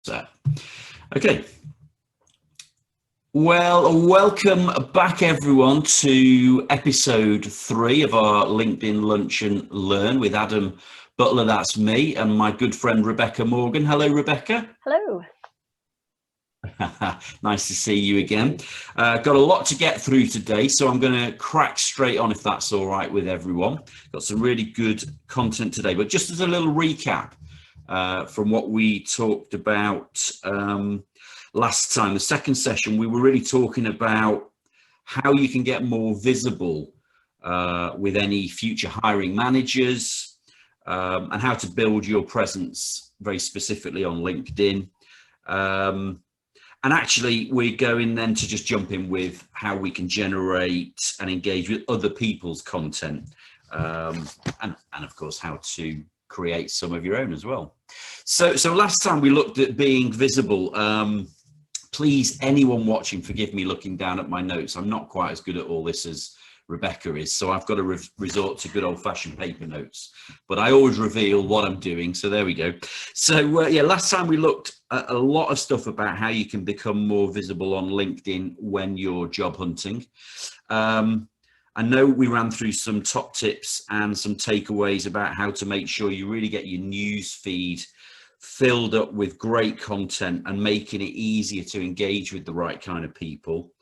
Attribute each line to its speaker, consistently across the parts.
Speaker 1: set. Okay. Well, welcome back everyone to episode 3 of our LinkedIn Lunch and Learn with Adam Butler, that's me, and my good friend Rebecca Morgan. Hello, Rebecca.
Speaker 2: Hello.
Speaker 1: Nice to see you again. Got a lot to get through today, so I'm going to crack straight on if that's all right with everyone. Got some really good content today, but just as a little recap from what we talked about last time, the second session, we were really talking about how you can get more visible with any future hiring managers and how to build your presence very specifically on LinkedIn. And actually, we're going then to just jump in with how we can generate and engage with other people's content. And of course, how to create some of your own as well. So last time we looked at being visible. Please, anyone watching, forgive me looking down at my notes. I'm not quite as good at all this as Rebecca is, so I've got to resort to good old-fashioned paper notes, but I always reveal what I'm doing, so there we go. So yeah, last time we looked at a lot of stuff about how you can become more visible on LinkedIn when you're job hunting. I know we ran through some top tips and some takeaways about how to make sure you really get your news feed filled up with great content and making it easier to engage with the right kind of people.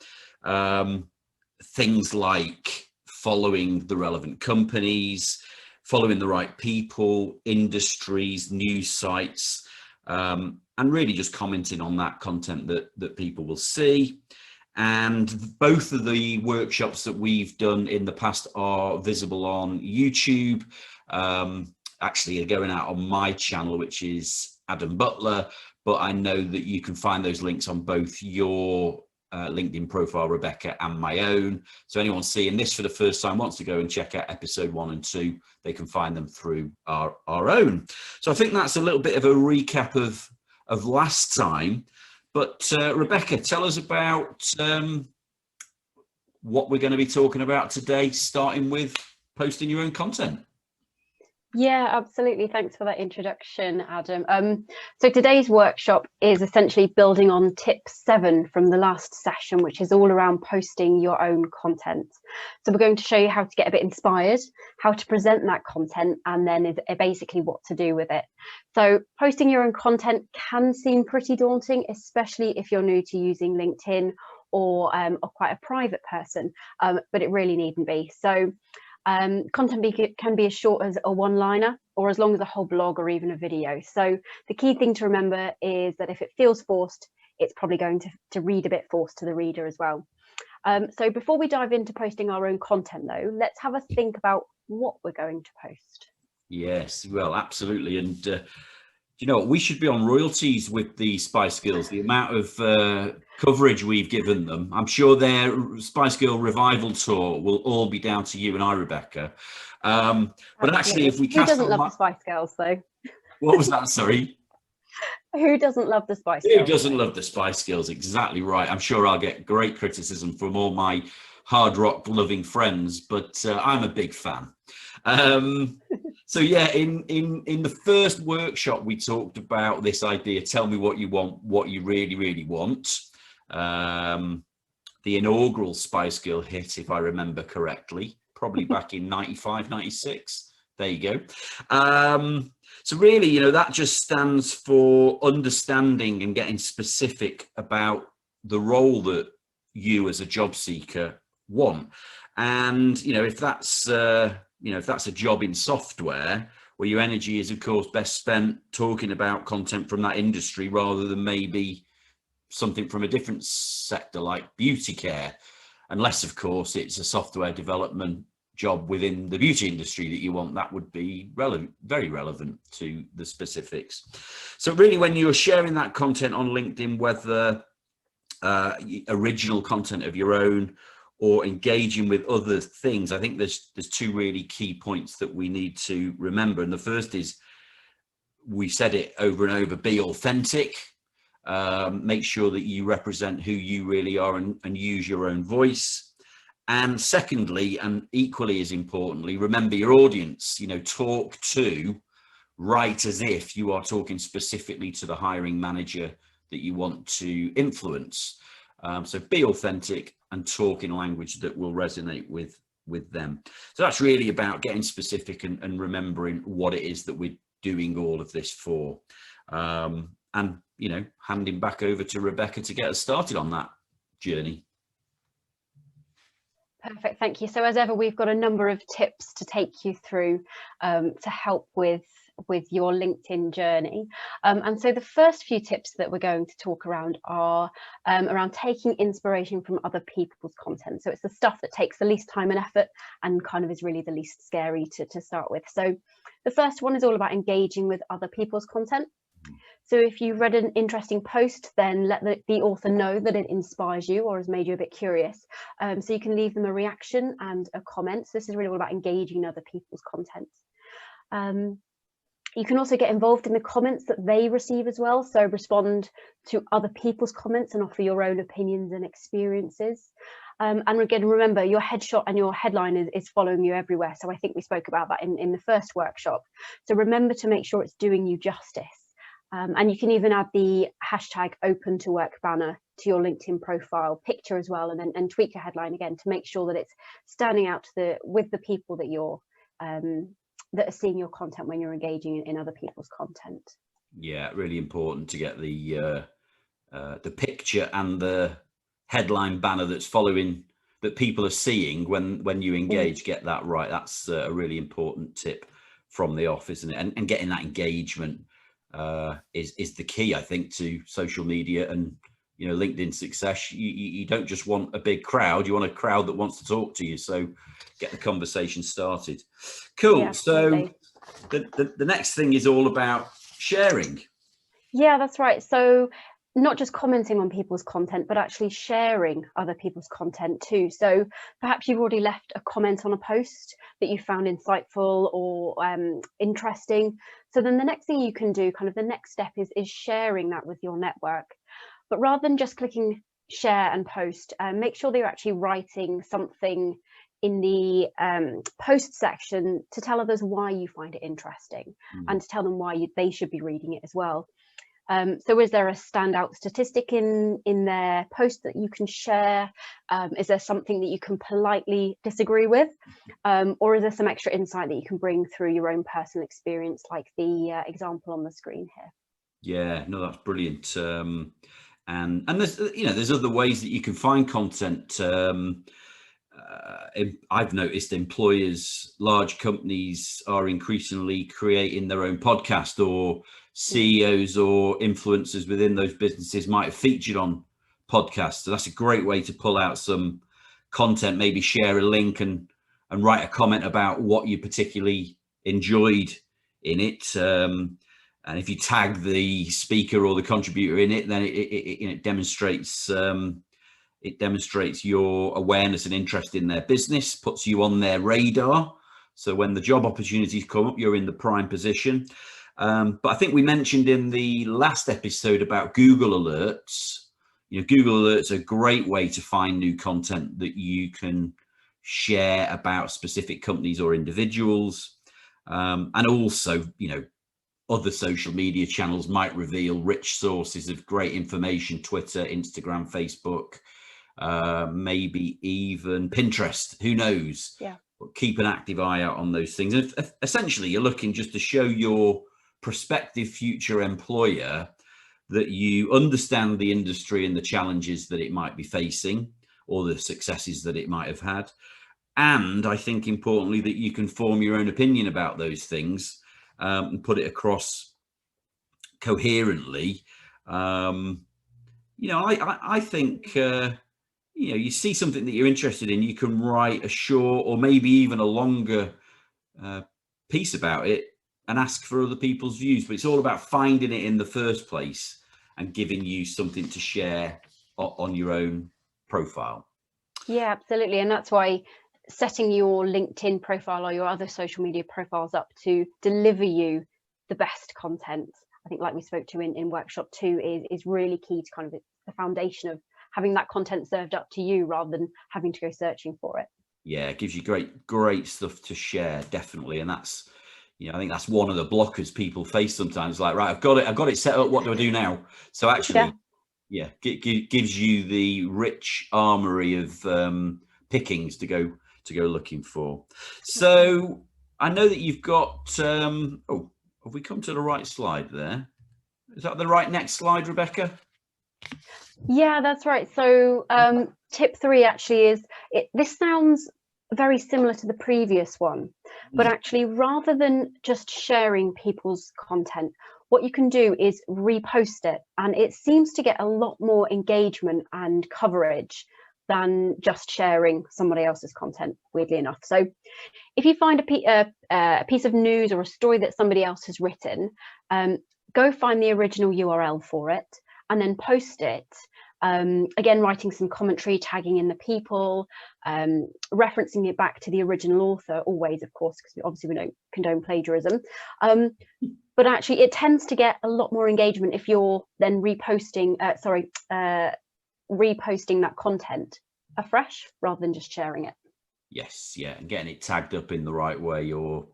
Speaker 1: Things like following the relevant companies, following the right people, industries, news sites, and really just commenting on that content that people will see. And both of the workshops that we've done in the past are visible on YouTube. Actually, they're going out on my channel, which is Adam Butler, but I know that you can find those links on both your LinkedIn profile, Rebecca, and my own. So anyone seeing this for the first time wants to go and check out episode 1 and 2, they can find them through our own. So I think that's a little bit of a recap of last time. But Rebecca, tell us about what we're going to be talking about today, starting with posting your own content.
Speaker 2: Yeah, absolutely. Thanks for that introduction, Adam. So today's workshop is essentially building on tip 7 from the last session, which is all around posting your own content. So we're going to show you how to get a bit inspired, how to present that content, and then basically what to do with it. So posting your own content can seem pretty daunting, especially if you're new to using LinkedIn or quite a private person, but it really needn't be. So content can be as short as a one-liner or as long as a whole blog or even a video. So the key thing to remember is that if it feels forced, it's probably going to read a bit forced to the reader as well. So before we dive into posting our own content though, let's have a think about what we're going to post.
Speaker 1: Yes, well, absolutely. And you know, we should be on royalties with the Spice Girls, the amount of coverage we've given them. I'm sure their Spice Girl revival tour will all be down to you and I, Rebecca. But actually, if we cast...
Speaker 2: Who doesn't love the Spice Girls, though?
Speaker 1: What was that, sorry?
Speaker 2: Who doesn't love the Spice Girls?
Speaker 1: Who doesn't love the Spice Girls? Exactly right. I'm sure I'll get great criticism from all my hard rock loving friends, but I'm a big fan. So yeah, in the first workshop, we talked about this idea, tell me what you want, what you really, really want. The inaugural Spice Girl hit, if I remember correctly, probably back in 95, 96. There you go. So really, you know, that just stands for understanding and getting specific about the role that you as a job seeker want. And, you know, if that's a job in software where your energy is, of course, best spent talking about content from that industry rather than maybe something from a different sector like beauty care, unless, of course, it's a software development job within the beauty industry that you want, that would be relevant, very relevant to the specifics. So really, when you're sharing that content on LinkedIn, whether original content of your own or engaging with other things, I think there's 2 really key points that we need to remember. And the first is, we said it over and over, be authentic. Make sure that you represent who you really are and use your own voice. And secondly, and equally as importantly, remember your audience. You know, talk to write as if you are talking specifically to the hiring manager that you want to influence. So be authentic and talk in language that will resonate with them. So that's really about getting specific and remembering what it is that we're doing all of this for. And, you know, handing back over to Rebecca to get us started on that journey.
Speaker 2: Perfect, thank you. So as ever, we've got a number of tips to take you through to help with your LinkedIn journey. And so the first few tips that we're going to talk around are around taking inspiration from other people's content. So it's the stuff that takes the least time and effort and kind of is really the least scary to start with. So the first one is all about engaging with other people's content. So if you've read an interesting post, then let the author know that it inspires you or has made you a bit curious. So you can leave them a reaction and a comment. So this is really all about engaging other people's content. You can also get involved in the comments that they receive as well. So respond to other people's comments and offer your own opinions and experiences. And again, remember, your headshot and your headline is following you everywhere. So I think we spoke about that in the first workshop. So remember to make sure it's doing you justice. And you can even add the hashtag opentowork banner to your LinkedIn profile picture as well, and tweak your headline again to make sure that it's standing out with the people that you're that are seeing your content when you're engaging in other people's content.
Speaker 1: Yeah, really important to get the picture and the headline banner that's following that people are seeing when you engage. Get that right. That's a really important tip from the off, isn't it? And getting that engagement is the key, I think, to social media and, you know, LinkedIn success. You don't just want a big crowd, you want a crowd that wants to talk to you. So get the conversation started. Cool. Yeah, so the next thing is all about sharing.
Speaker 2: Yeah, that's right. So not just commenting on people's content, but actually sharing other people's content too. So perhaps you've already left a comment on a post that you found insightful or interesting. So then the next thing you can do, kind of the next step, is sharing that with your network. But rather than just clicking share and post, make sure that you're actually writing something in the post section to tell others why you find it interesting and to tell them why they should be reading it as well. So is there a standout statistic in their post that you can share? Is there something that you can politely disagree with? Or is there some extra insight that you can bring through your own personal experience, like the example on the screen here?
Speaker 1: Yeah, no, that's brilliant. And there's, you know, there's other ways that you can find content. I've noticed employers, large companies are increasingly creating their own podcast, or CEOs or influencers within those businesses might have featured on podcasts. So that's a great way to pull out some content, maybe share a link and write a comment about what you particularly enjoyed in it. And if you tag the speaker or the contributor in it, then it demonstrates your awareness and interest in their business, puts you on their radar. So when the job opportunities come up, you're in the prime position. But I think we mentioned in the last episode about Google Alerts. You know, Google Alerts are a great way to find new content that you can share about specific companies or individuals. And also, you know, other social media channels might reveal rich sources of great information: Twitter, Instagram, Facebook, maybe even Pinterest, who knows?
Speaker 2: Yeah.
Speaker 1: But keep an active eye out on those things. And essentially, you're looking just to show your prospective future employer that you understand the industry and the challenges that it might be facing, or the successes that it might have had. And I think importantly, that you can form your own opinion about those things and put it across coherently. You know, I think, you know, you see something that you're interested in, you can write a short or maybe even a longer piece about it and ask for other people's views. But it's all about finding it in the first place and giving you something to share on your own profile.
Speaker 2: Yeah, absolutely. And that's why setting your LinkedIn profile or your other social media profiles up to deliver you the best content, I think, like we spoke to in workshop 2, is really key to kind of the foundation of having that content served up to you rather than having to go searching for it.
Speaker 1: Yeah, it gives you great stuff to share, definitely. And that's, I think that's one of the blockers people face sometimes. Like, right, I've got it set up. What do I do now? So
Speaker 2: Yeah.
Speaker 1: actually, yeah, gives you the rich armory of pickings to go looking for. So I know that you've got. Oh, have we come to the right slide there? Is that the right next slide, Rebecca?
Speaker 2: Yeah, that's right. So tip 3 actually is, this sounds very similar to the previous one, but actually rather than just sharing people's content, what you can do is repost it, and it seems to get a lot more engagement and coverage than just sharing somebody else's content, weirdly enough. So if you find a piece of news or a story that somebody else has written, go find the original URL for it and then post it. Again, writing some commentary, tagging in the people, referencing it back to the original author, always, of course, because obviously we don't condone plagiarism. But actually, it tends to get a lot more engagement if you're then reposting that content afresh rather than just sharing it.
Speaker 1: Yes, yeah, and getting it tagged up in the right way, or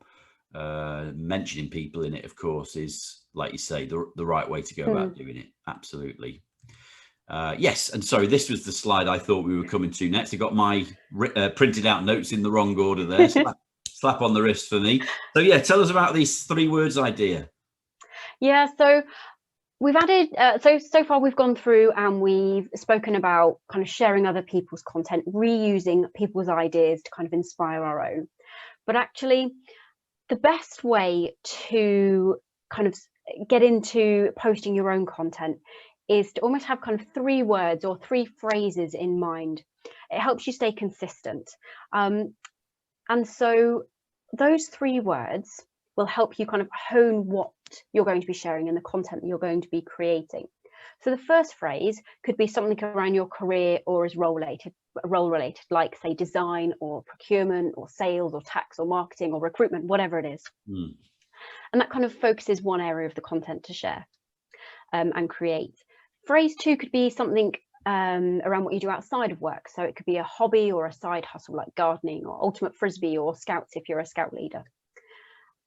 Speaker 1: mentioning people in it, of course, is, like you say, the right way to go about doing it. Absolutely. Yes, and sorry, this was the slide I thought we were coming to next. I got my printed out notes in the wrong order there. Slap on the wrist for me. So yeah, tell us about this 3 words idea.
Speaker 2: Yeah, so we've added, so far we've gone through and we've spoken about kind of sharing other people's content, reusing people's ideas to kind of inspire our own. But actually, the best way to kind of get into posting your own content is to almost have kind of 3 words or 3 phrases in mind. It helps you stay consistent. And so those 3 words will help you kind of hone what you're going to be sharing and the content that you're going to be creating. So the first phrase could be something around your career or is role related, like say design or procurement or sales or tax or marketing or recruitment, whatever it is. And that kind of focuses one area of the content to share and create. Phrase 2 could be something around what you do outside of work. So it could be a hobby or a side hustle like gardening or ultimate frisbee or scouts if you're a scout leader.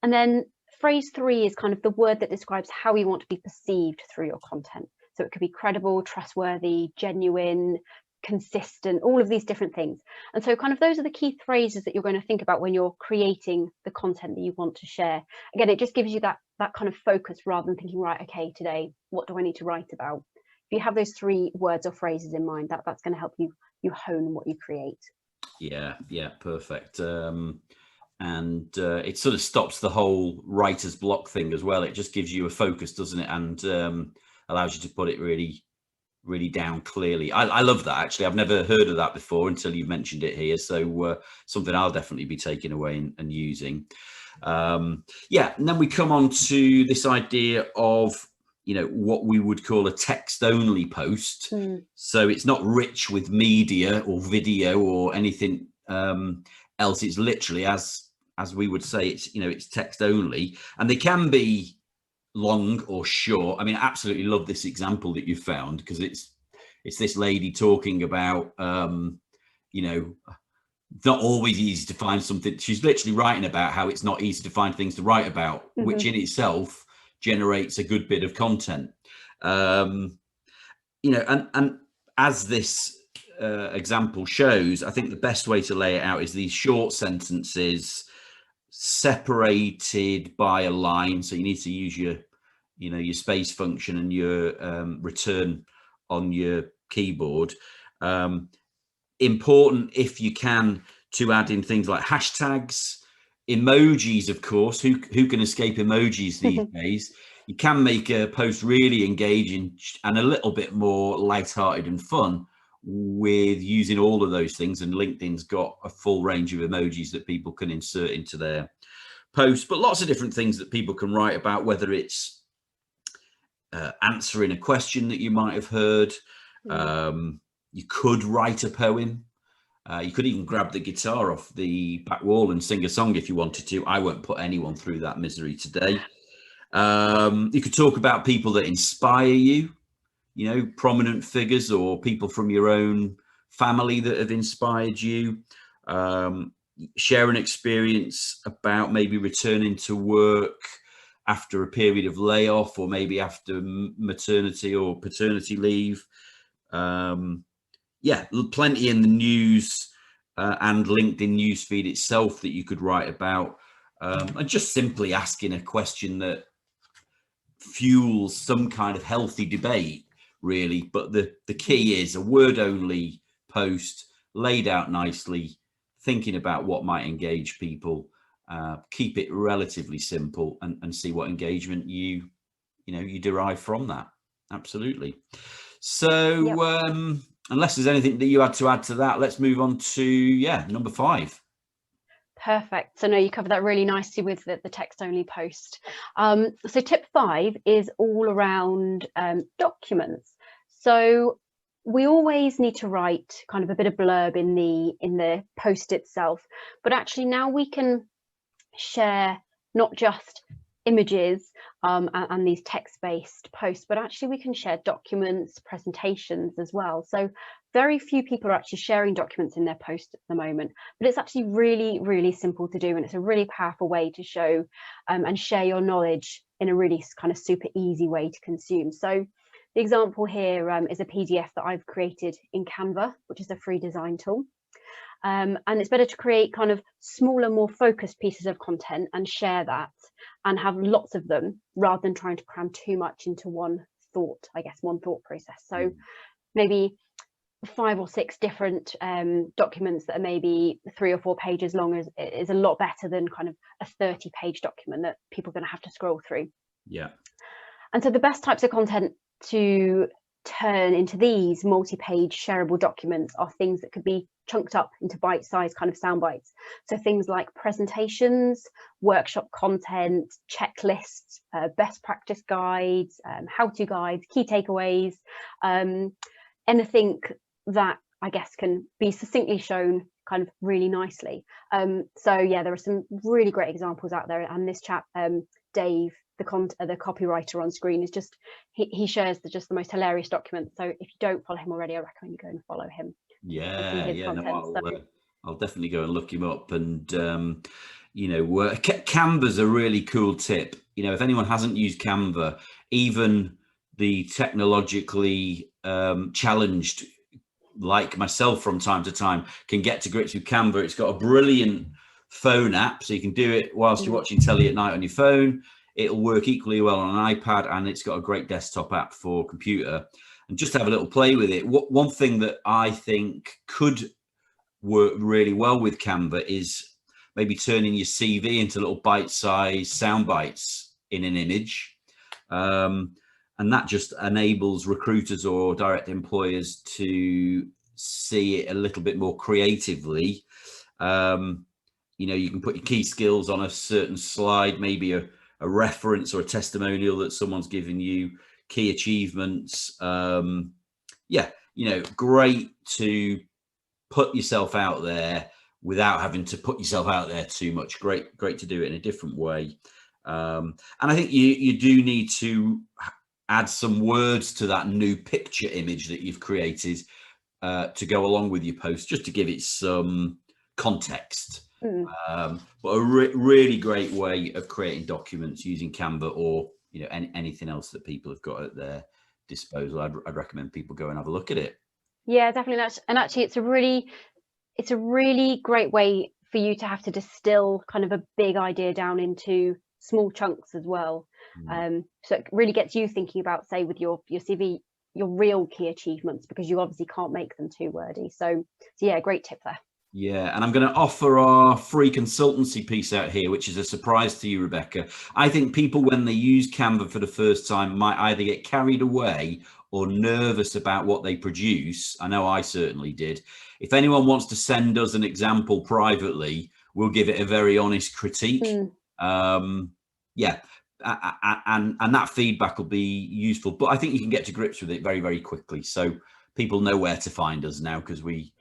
Speaker 2: And then phrase 3 is kind of the word that describes how you want to be perceived through your content. So it could be credible, trustworthy, genuine, consistent, all of these different things. And so kind of those are the key phrases that you're going to think about when you're creating the content that you want to share. Again, it just gives you that kind of focus rather than thinking, right, okay, today, what do I need to write about? If you have those 3 words or phrases in mind, that's going to help you hone what you create.
Speaker 1: Yeah, perfect. And it sort of stops the whole writer's block thing as well. It just gives you a focus, doesn't it? And allows you to put it really, really down clearly. I love that, actually. I've never heard of that before until you mentioned it here. So something I'll definitely be taking away and using. Yeah, and then we come on to this idea of, what we would call a text-only post. So it's not rich with media or video or anything else. It's literally, as we would say, it's text only, and they can be long or short. I mean, I absolutely love this example that you found, because it's this lady talking about not always easy to find something. She's literally writing about how it's not easy to find things to write about, which in itself generates a good bit of content. And as this example shows, I think the best way to lay it out is these short sentences separated by a line. So you need to use your space function and your return on your keyboard. Important, if you can, to add in things like hashtags, emojis, of course. Who can escape emojis these days? You can make a post really engaging and a little bit more lighthearted and fun with using all of those things. And LinkedIn's got a full range of emojis that people can insert into their posts, but lots of different things that people can write about, whether it's answering a question that you might have heard. You could write a poem. You could even grab the guitar off the back wall and sing a song if you wanted to. I won't put anyone through that misery today. You could talk about people that inspire you, prominent figures or people from your own family that have inspired you. share an experience about maybe returning to work after a period of layoff, or maybe after maternity or paternity leave. Yeah, plenty in the news and LinkedIn newsfeed itself that you could write about, and just simply asking a question that fuels some kind of healthy debate, really. But the key is a word only post, laid out nicely, thinking about what might engage people. Keep it relatively simple, and see what engagement you derive from that. Absolutely. So
Speaker 2: Yep.
Speaker 1: unless there's anything that you had to add to that, let's move on to number 5.
Speaker 2: Perfect. So no, you covered that really nicely with the text only post. So tip 5 is all around documents. So we always need to write kind of a bit of blurb in the post itself, but actually now we can share not just images and these text-based posts, but actually we can share documents, presentations as well. So very few people are actually sharing documents in their posts at the moment, but it's actually really, really simple to do, and it's a really powerful way to show and share your knowledge in a really kind of super easy way to consume. So the example here is a PDF that I've created in Canva, which is a free design tool. And it's better to create kind of smaller, more focused pieces of content and share that and have lots of them, rather than trying to cram too much into one thought process. So maybe 5 or 6 different documents that are maybe 3 or 4 pages long is a lot better than kind of a 30-page document that people are going to have to scroll through.
Speaker 1: Yeah.
Speaker 2: And so the best types of content to turn into these multi-page shareable documents are things that could be chunked up into bite-sized kind of sound bites. So things like presentations, workshop content, checklists, best practice guides, how-to guides, key takeaways, anything that I guess can be succinctly shown kind of really nicely. So yeah, there are some really great examples out there, and this chap, Dave, the copywriter on screen, is just he shares the most hilarious documents. So if you don't follow him already, I recommend you go and follow him.
Speaker 1: I'll definitely go and look him up. And Canva's a really cool tip. If anyone hasn't used Canva, even the technologically challenged like myself from time to time can get to grips with Canva. It's got a brilliant phone app, so you can do it whilst you're watching telly at night on your phone. It'll work equally well on an iPad, and it's got a great desktop app for computer. And just have a little play with it. One thing that I think could work really well with Canva is maybe turning your CV into little bite-sized sound bites in an image. And that just enables recruiters or direct employers to see it a little bit more creatively. You can put your key skills on a certain slide, maybe a reference or a testimonial that someone's given you, key achievements. Great to put yourself out there without having to put yourself out there too much. Great to do it in a different way. And I think you do need to add some words to that new picture image that you've created to go along with your post, just to give it some context. But a really great way of creating documents using Canva, or anything else that people have got at their disposal. I'd recommend people go and have a look at it.
Speaker 2: Yeah, definitely. And actually, it's a really great way for you to have to distill kind of a big idea down into small chunks as well. So it really gets you thinking about, say, with your CV, your real key achievements, because you obviously can't make them too wordy. So yeah, great tip there.
Speaker 1: Yeah, and I'm going to offer our free consultancy piece out here, which is a surprise to you, Rebecca. I think people, when they use Canva for the first time, might either get carried away or nervous about what they produce. I know I certainly did. If anyone wants to send us an example privately, we'll give it a very honest critique. And that feedback will be useful. But I think you can get to grips with it very, very quickly. So people know where to find us now, because we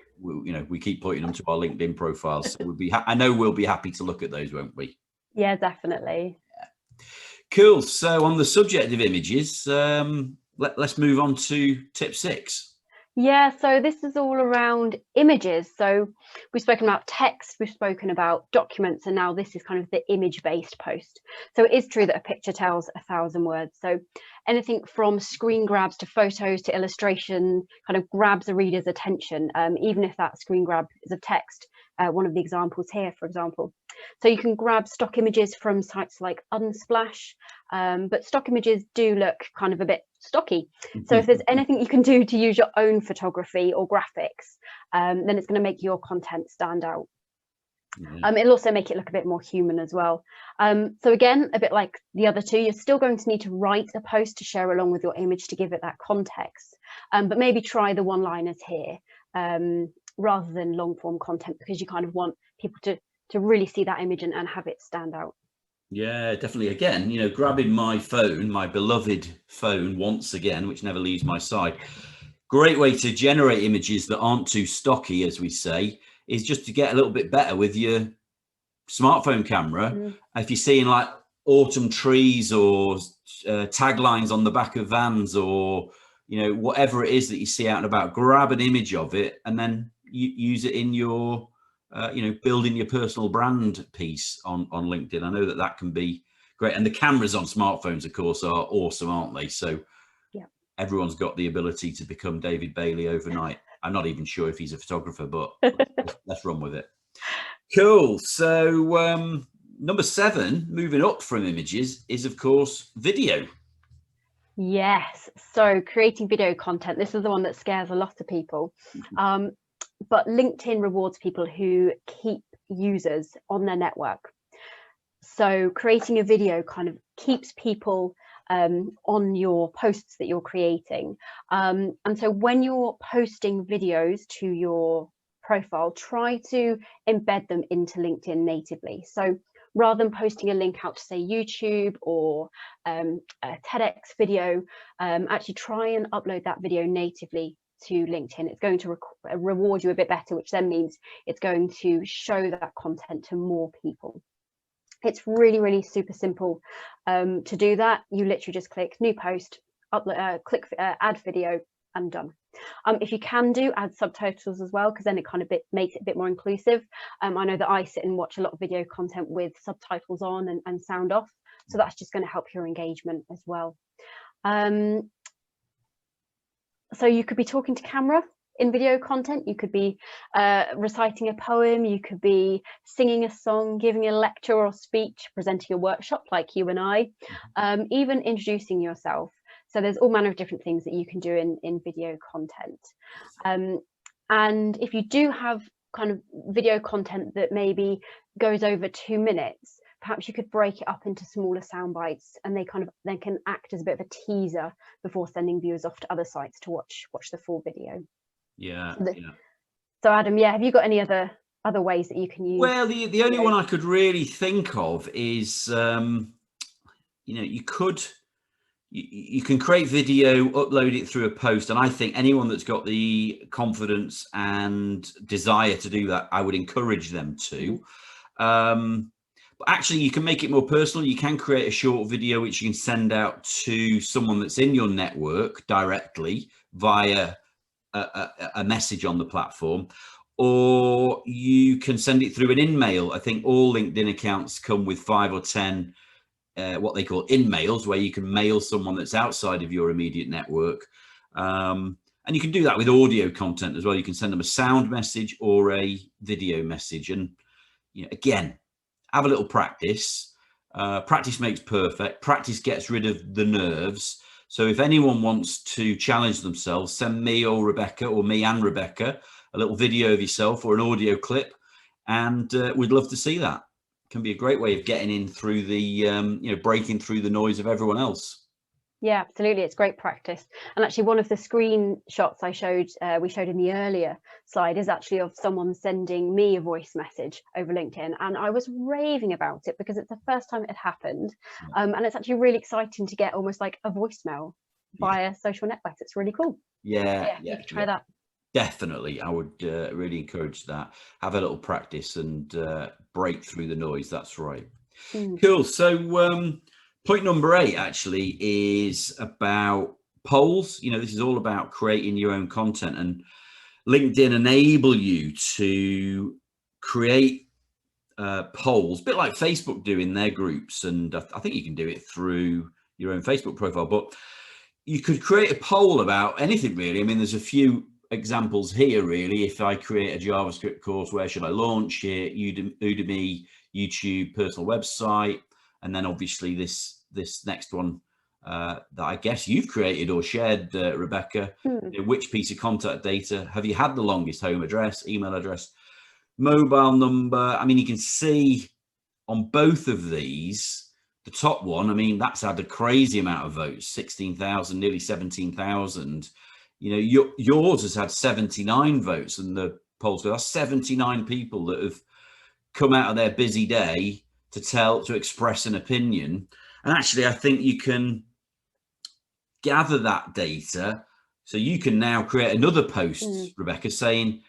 Speaker 1: keep pointing them to our LinkedIn profiles. So I know we'll be happy to look at those, won't we?
Speaker 2: Yeah, definitely.
Speaker 1: Yeah. Cool. So on the subject of images, let's move on to tip 6.
Speaker 2: Yeah, so this is all around images. So we've spoken about text, we've spoken about documents, and now this is kind of the image-based post. So it is true that a picture tells 1,000 words. So anything from screen grabs to photos to illustration kind of grabs a reader's attention, even if that screen grab is of text. One of the examples here, for example. So you can grab stock images from sites like Unsplash, but stock images do look kind of a bit stocky. So if there's anything you can do to use your own photography or graphics, then it's going to make your content stand out. It'll also make it look a bit more human as well. So again, a bit like the other two, you're still going to need to write a post to share along with your image to give it that context. But maybe try the one-liners here rather than long-form content, because you kind of want people to really see that image and have it stand out.
Speaker 1: Yeah, definitely. Again, you know, grabbing my phone, my beloved phone once again, which never leaves my side. Great way to generate images that aren't too stocky, as we say, is just to get a little bit better with your smartphone camera. If you're seeing like autumn trees or taglines on the back of vans, or, you know, whatever it is that you see out and about, grab an image of it and then use it in your you know, building your personal brand piece on LinkedIn. I know that that can be great. And the cameras on smartphones, of course, are awesome, aren't they? So
Speaker 2: yeah,
Speaker 1: everyone's got the ability to become David Bailey overnight. I'm not even sure if he's a photographer, but let's run with it. Cool. So number 7, moving up from images, is of course video.
Speaker 2: Yes, so creating video content, this is the one that scares a lot of people. But LinkedIn rewards people who keep users on their network. So creating a video kind of keeps people on your posts that you're creating. And so when you're posting videos to your profile, try to embed them into LinkedIn natively. So rather than posting a link out to, say, YouTube or a TEDx video, actually try and upload that video natively to LinkedIn. It's going to reward you a bit better, which then means it's going to show that content to more people. It's really, really super simple to do that. You literally just click new post, upload, click add video, and done. If you can add subtitles as well, because then it kind of makes it a bit more inclusive. I know that I sit and watch a lot of video content with subtitles on and sound off, so that's just going to help your engagement as well. So you could be talking to camera in video content. You could be reciting a poem, you could be singing a song, giving a lecture or speech, presenting a workshop like you and I, even introducing yourself. So there's all manner of different things that you can do in video content. And if you do have kind of video content that maybe goes over 2 minutes, perhaps you could break it up into smaller sound bites, and they can act as a bit of a teaser before sending viewers off to other sites to watch the full video.
Speaker 1: Yeah.
Speaker 2: So Adam, have you got any other ways that you can use?
Speaker 1: Well, the only one I could really think of is, you know, you can create video, upload it through a post, and I think anyone that's got the confidence and desire to do that, I would encourage them to. But actually, you can make it more personal. You can create a short video which you can send out to someone that's in your network directly via a message on the platform, or you can send it through an in-mail. I think all LinkedIn accounts come with 5 or 10 what they call in-mails, where you can mail someone that's outside of your immediate network. And you can do that with audio content as well. You can send them a sound message or a video message. And, you know, again, have a little practice. Practice makes perfect. Practice gets rid of the nerves. So if anyone wants to challenge themselves, send me or Rebecca, or me and Rebecca, a little video of yourself or an audio clip, and we'd love to see that. It can be a great way of getting in through the, you know, breaking through the noise of everyone else.
Speaker 2: Yeah, absolutely. It's great practice. And actually, one of the screenshots we showed in the earlier slide is actually of someone sending me a voice message over LinkedIn. And I was raving about it because it's the first time it had happened. And it's actually really exciting to get almost like a voicemail via social networks. It's really cool.
Speaker 1: Yeah,
Speaker 2: you could try that.
Speaker 1: Definitely. I would really encourage that. Have a little practice and break through the noise. That's right. Cool. So point number 8 actually is about polls. You know, this is all about creating your own content, and LinkedIn enable you to create polls, a bit like Facebook do in their groups. And I think you can do it through your own Facebook profile, but you could create a poll about anything really. I mean, there's a few examples here really. If I create a JavaScript course, where should I launch here? Udemy, YouTube, personal website, and then obviously this next one that I guess you've created or shared, Rebecca. You know, which piece of contact data have you had the longest? Home address, email address, mobile number. I mean, you can see on both of these, the top one, I mean, that's had a crazy amount of votes, 16,000, nearly 17,000. You know, yours has had 79 votes, and the polls go, that's 79 people that have come out of their busy day to express an opinion. And actually, I think you can gather that data, so you can now create another post, Rebecca, saying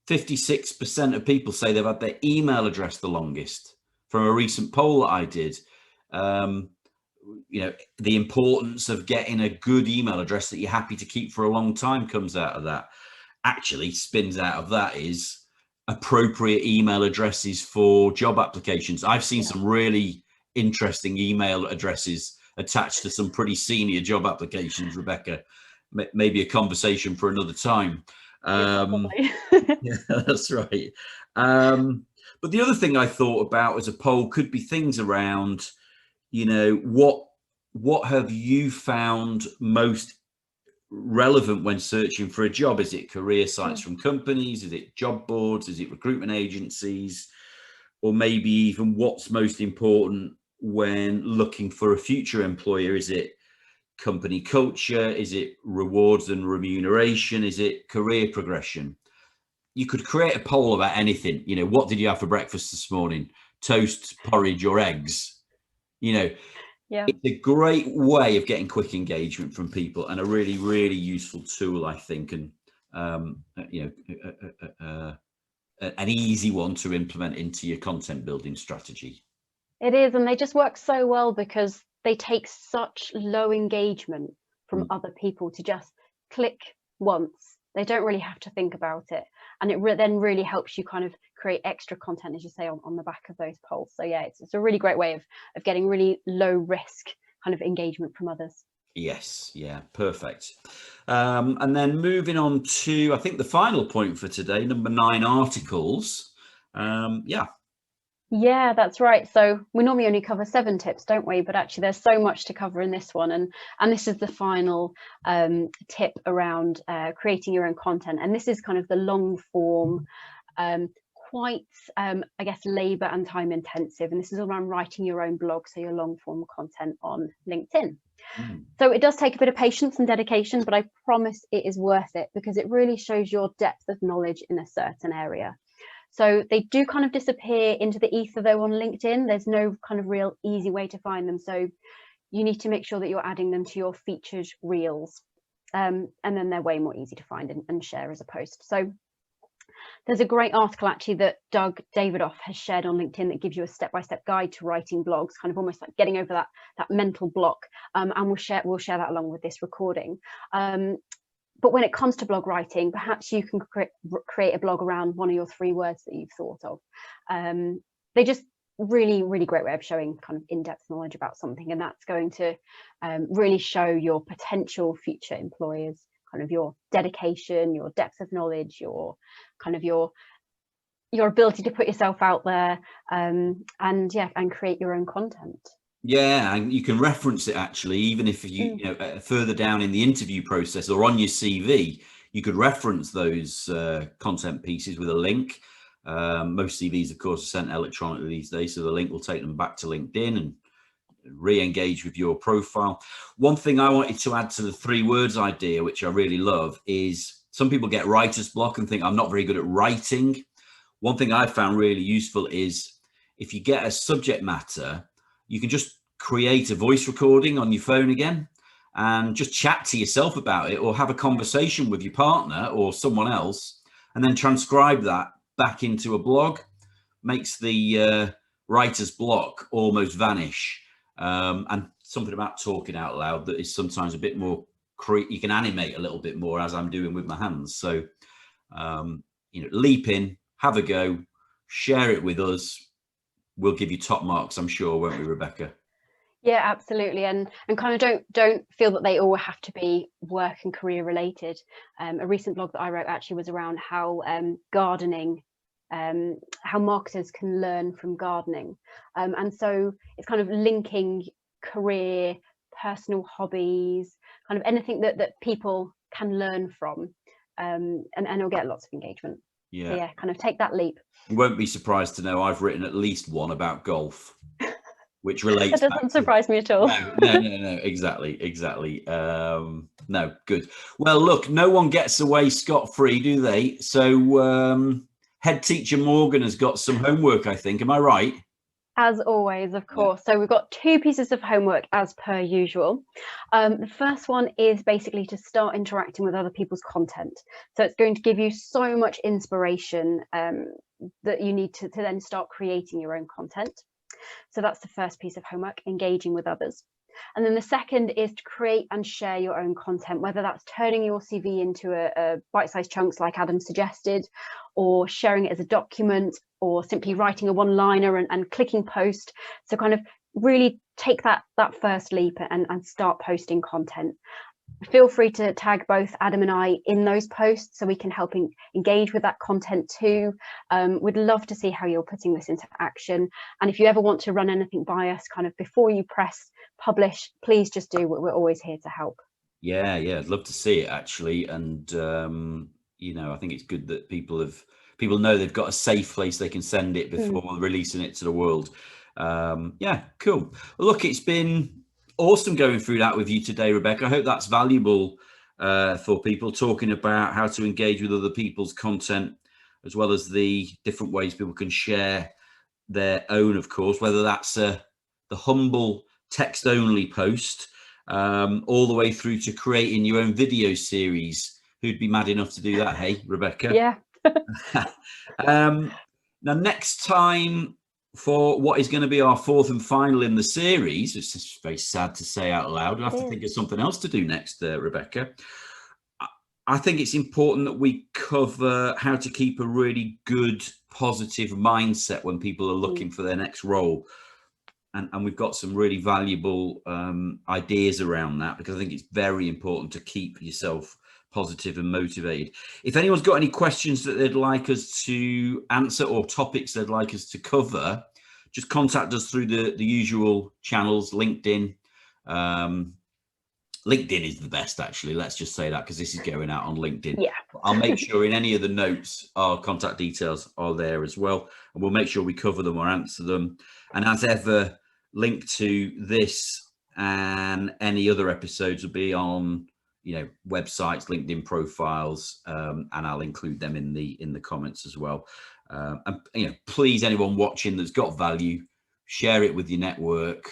Speaker 1: 56% of people say they've had their email address the longest, from a recent poll that I did. You know, the importance of getting a good email address that you're happy to keep for a long time comes out of that. Actually, spins out of that is appropriate email addresses for job applications. I've seen some really interesting email addresses attached to some pretty senior job applications, Rebecca. Maybe a conversation for another time. Yeah, that's right. But the other thing I thought about as a poll could be things around, you know, what have you found most relevant when searching for a job? Is it career sites from companies? Is it job boards? Is it recruitment agencies? Or maybe even what's most important when looking for a future employer? Is it company culture? Is it rewards and remuneration? Is it career progression? You could create a poll about anything. You know, what did you have for breakfast this morning? Toast, porridge, or eggs? You know, it's a great way of getting quick engagement from people, and a really, really useful tool, I think, and you know, an easy one to implement into your content building strategy.
Speaker 2: It is, and they just work so well because they take such low engagement from other people to just click once. They don't really have to think about it, and it then really helps you kind of create extra content, as you say, on the back of those polls. So yeah, it's a really great way of getting really low risk kind of engagement from others.
Speaker 1: Yes, yeah, perfect. And then moving on to, I think, the final point for today, number 9, articles.
Speaker 2: Yeah, that's right. So we normally only cover 7 tips, don't we? But actually there's so much to cover in this one. And this is the final tip around creating your own content. And this is kind of the long form, quite, I guess, labor and time intensive. And this is all around writing your own blog, so your long form content on LinkedIn. So it does take a bit of patience and dedication, but I promise it is worth it, because it really shows your depth of knowledge in a certain area. So they do kind of disappear into the ether though on LinkedIn. There's no kind of real easy way to find them. So you need to make sure that you're adding them to your featured reels. And then they're way more easy to find and share as a post. So there's a great article actually that Doug Davidoff has shared on LinkedIn that gives you a step-by-step guide to writing blogs, kind of almost like getting over that mental block. And we'll share that along with this recording. But when it comes to blog writing, perhaps you can create a blog around one of your 3 words that you've thought of. They just really, really great way of showing kind of in-depth knowledge about something. And that's going to really show your potential future employers kind of your dedication, your depth of knowledge, your kind of your ability to put yourself out there, and create your own content.
Speaker 1: Yeah, and you can reference it actually, even if you know, further down in the interview process or on your CV, you could reference those content pieces with a link. Most CVs, of course, are sent electronically these days, so the link will take them back to LinkedIn and re-engage with your profile. One thing I wanted to add to the 3 words idea, which I really love, is some people get writer's block and think I'm not very good at writing. One thing I found really useful is if you get a subject matter, you can just create a voice recording on your phone again and just chat to yourself about it, or have a conversation with your partner or someone else, and then transcribe that back into a blog. Makes the writer's block almost vanish. And something about talking out loud that is sometimes a bit more you can animate a little bit more, as I'm doing with my hands. So, you know, leap in, have a go, share it with us. We'll give you top marks, I'm sure, won't we, Rebecca?
Speaker 2: Yeah, absolutely, and kind of don't feel that they all have to be work and career related. A recent blog that I wrote actually was around how gardening, how marketers can learn from gardening, and so it's kind of linking career, personal hobbies, kind of anything that people can learn from, and it'll get lots of engagement.
Speaker 1: Yeah.
Speaker 2: So yeah, kind of take that leap.
Speaker 1: You won't be surprised to know I've written at least one about golf, which relates.
Speaker 2: That doesn't surprise me at all.
Speaker 1: No, exactly. No, good. Well, look, no one gets away scot-free, do they? So head teacher Morgan has got some homework, I think. Am I right?
Speaker 2: As always, of course. Yeah. So we've got 2 pieces of homework as per usual. The first one is basically to start interacting with other people's content. So it's going to give you so much inspiration that you need to then start creating your own content. So that's the first piece of homework, engaging with others. And then the second is to create and share your own content, whether that's turning your CV into a bite-sized chunks like Adam suggested, or sharing it as a document, or simply writing a one-liner and clicking post. So kind of really take that first leap and start posting content. Feel free to tag both Adam and I in those posts so we can help engage with that content too. We'd love to see how you're putting this into action. And if you ever want to run anything by us kind of before you press publish, please just do. We're always here to help.
Speaker 1: Yeah, I'd love to see it actually. And you know, I think it's good that people know they've got a safe place they can send it before releasing it to the world. Yeah, cool. Well, look, it's been awesome going through that with you today, Rebecca. I hope that's valuable for people, talking about how to engage with other people's content, as well as the different ways people can share their own, of course, whether that's the humble text-only post, all the way through to creating your own video series. Who'd be mad enough to do that, hey, Rebecca?
Speaker 2: Yeah.
Speaker 1: Now, next time, for what is going to be our 4th and final in the series, it's just very sad to say out loud. We'll have to think of something else to do next, Rebecca. I think it's important that we cover how to keep a really good, positive mindset when people are looking for their next role. And we've got some really valuable ideas around that, because I think it's very important to keep yourself positive and motivated. If anyone's got any questions that they'd like us to answer or topics they'd like us to cover, just contact us through the usual channels. LinkedIn is the best, actually. Let's just say that, because this is going out on LinkedIn.
Speaker 2: Yeah.
Speaker 1: I'll make sure in any of the notes our contact details are there as well, and we'll make sure we cover them or answer them. And as ever, link to this and any other episodes will be on, you know, websites, LinkedIn profiles, and I'll include them in the comments as well. And you know, please, anyone watching that's got value, share it with your network,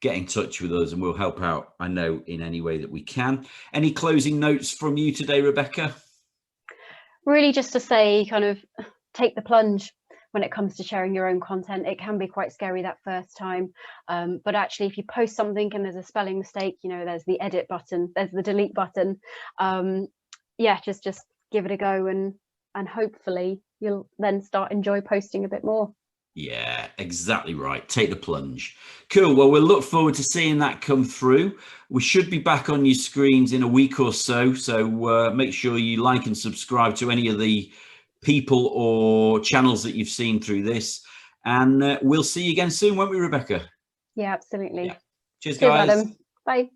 Speaker 1: get in touch with us, and we'll help out, I know, in any way that we can. Any closing notes from you today, Rebecca?
Speaker 2: Really just to say, kind of take the plunge when it comes to sharing your own content. It can be quite scary that first time, but actually if you post something and there's a spelling mistake, you know, there's the edit button, there's the delete button. Yeah, just give it a go, and hopefully you'll then start enjoy posting a bit more.
Speaker 1: Yeah, exactly right. Take the plunge. Cool. Well, we'll look forward to seeing that come through. We should be back on your screens in a week or so. So make sure you like and subscribe to any of the people or channels that you've seen through this. And we'll see you again soon, won't we, Rebecca?
Speaker 2: Yeah, absolutely. Yeah.
Speaker 1: Cheers, guys.
Speaker 2: Adam. Bye.